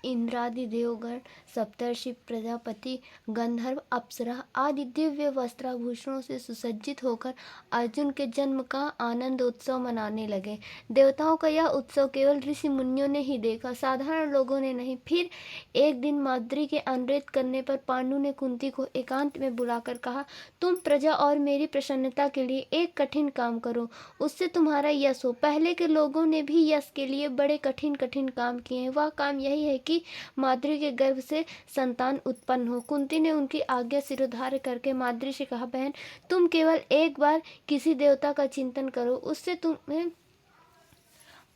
इंद्रादि देवगण, सप्तर्षि, प्रजापति, गंधर्व, अप्सरा आदि दिव्य वस्त्राभूषणों से सुसज्जित होकर अर्जुन के जन्म का आनंद उत्सव मनाने लगे। देवताओं का यह उत्सव केवल ऋषि मुनियों ने ही देखा, साधारण लोगों ने नहीं। फिर एक दिन माद्री के अनुरोध करने पर पांडु ने कुंती को एकांत में बुलाकर कहा, तुम प्रजा और मेरी प्रसन्नता के लिए एक कठिन काम करो, उससे तुम्हारा यश हो। पहले के लोगों ने भी यश के लिए बड़े कठिन कठिन काम किए हैं। वह काम यही है कि माद्री के गर्भ से संतान उत्पन्न हो। कुंती ने उनकी आज्ञा शिरोधार्य करके माद्री से कहा, बहन तुम केवल एक बार किसी देवता का चिंतन करो, उससे तुम्हें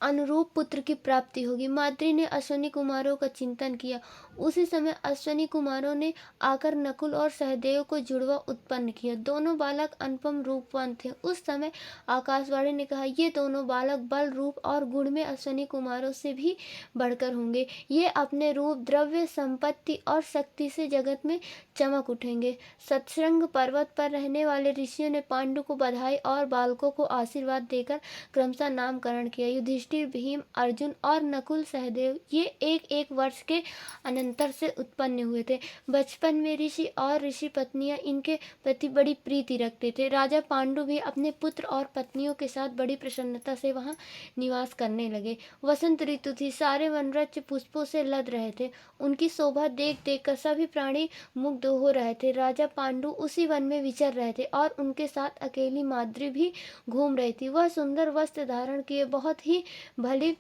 अनुरूप पुत्र की प्राप्ति होगी। माद्री ने अश्विनी कुमारों का चिंतन किया। उसी समय अश्विनी कुमारों ने आकर नकुल और सहदेव को जुड़वा उत्पन्न किया। दोनों बालक अनुपम रूपवान थे। उस समय आकाशवाणी ने कहा, ये दोनों बालक बल, रूप और गुण में अश्विनी कुमारों से भी बढ़कर होंगे। ये अपने रूप, द्रव्य, संपत्ति और शक्ति से जगत में चमक उठेंगे। सत्संग पर्वत पर रहने वाले ऋषियों ने पांडु को बधाई और बालकों को आशीर्वाद देकर क्रमशः नामकरण किया। युधिष्ठिर, भीम, अर्जुन और नकुल, सहदेव ये एक एक वर्ष के अनंतर से उत्पन्न हुए थे। बचपन में ऋषि और ऋषि पत्नियां इनके प्रति बड़ी प्रीति रखते थे। राजा पांडु भी अपने पुत्र और पत्नियों के साथ बड़ी प्रसन्नता से वहां निवास करने लगे। वसंत ऋतु थी, सारे वनवृक्ष पुष्पों से लद रहे थे। उनकी शोभा देख देख कर सभी प्राणी मुग्ध हो रहे थे। राजा पांडु उसी वन में विचर रहे थे और उनके साथ अकेली माद्री भी घूम रही थी। वह सुंदर वस्त्र धारण किए बहुत ही भली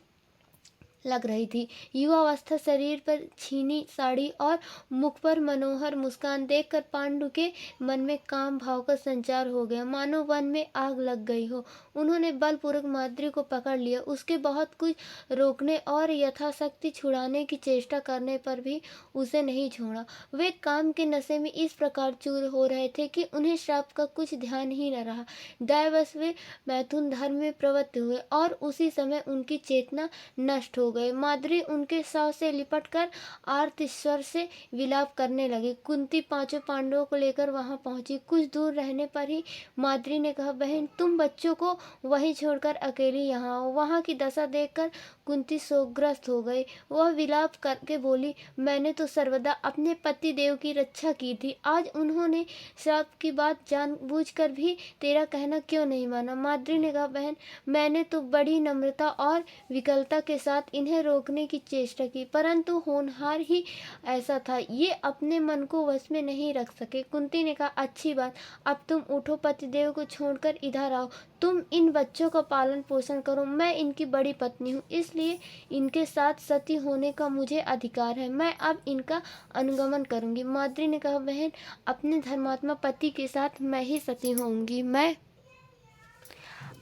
लग रही थी। युवावस्था, शरीर पर छीनी साड़ी और मुख पर मनोहर मुस्कान देखकर पांडु के मन में काम भाव का संचार हो गया, मानो वन में आग लग गई हो। उन्होंने बलपूर्वक माद्री को पकड़ लिया। उसके बहुत कुछ रोकने और यथाशक्ति छुड़ाने की चेष्टा करने पर भी उसे नहीं छोड़ा। वे काम के नशे में इस प्रकार चूर हो रहे थे कि उन्हें श्राप का कुछ ध्यान ही न रहा। दैवश वे मैथुन धर्म में प्रवृत्त हुए और उसी समय उनकी चेतना नष्ट हो गए। माद्री उनके शव से लिपट कर आर्त स्वर से विलाप करने लगी। कुंती पांचों पांडवों को लेकर वहां पहुंची। कुछ दूर रहने पर ही माद्री ने कहा, बहन तुम बच्चों को वहीं छोड़कर अकेली यहाँ आओ। वहां की दशा देखकर कुंती शोकग्रस्त हो गई। वह विलाप करके बोली, मैंने तो सर्वदा अपने पति देव की रक्षा की थी, आज उन्होंने श्राप की बात जानबूझकर भी तेरा कहना क्यों नहीं माना। माद्री ने कहा, बहन मैंने तो बड़ी नम्रता और विकलता के साथ इन्हें रोकने की चेष्टा की, परंतु होनहार ही ऐसा था, ये अपने मन को वश में नहीं रख सके। कुंती ने कहा, अच्छी बात, अब तुम उठो, पतिदेव को छोड़कर इधर आओ। तुम इन बच्चों का पालन पोषण करो। मैं इनकी बड़ी पत्नी हूँ, इसलिए इनके साथ सती होने का मुझे अधिकार है। मैं अब इनका अनुगमन करूंगी। माद्री ने कहा, बहन अपने धर्मात्मा पति के साथ मैं ही सती होऊंगी। मैं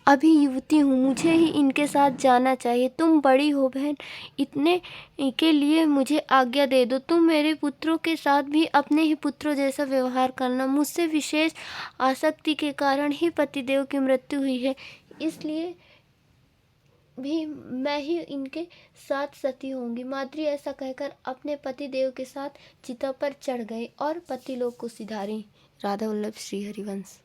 अभी युवती हूँ, मुझे ही इनके साथ जाना चाहिए। तुम बड़ी हो बहन, इतने के लिए मुझे आज्ञा दे दो। तुम मेरे पुत्रों के साथ भी अपने ही पुत्रों जैसा व्यवहार करना। मुझसे विशेष आसक्ति के कारण ही पतिदेव की मृत्यु हुई है, इसलिए भी मैं ही इनके साथ सती होंगी। माद्री ऐसा कहकर अपने पति देव के साथ चिता पर चढ़ गए और पतिलोक को सिधारी। राधा वल्लभ श्री हरिवंश।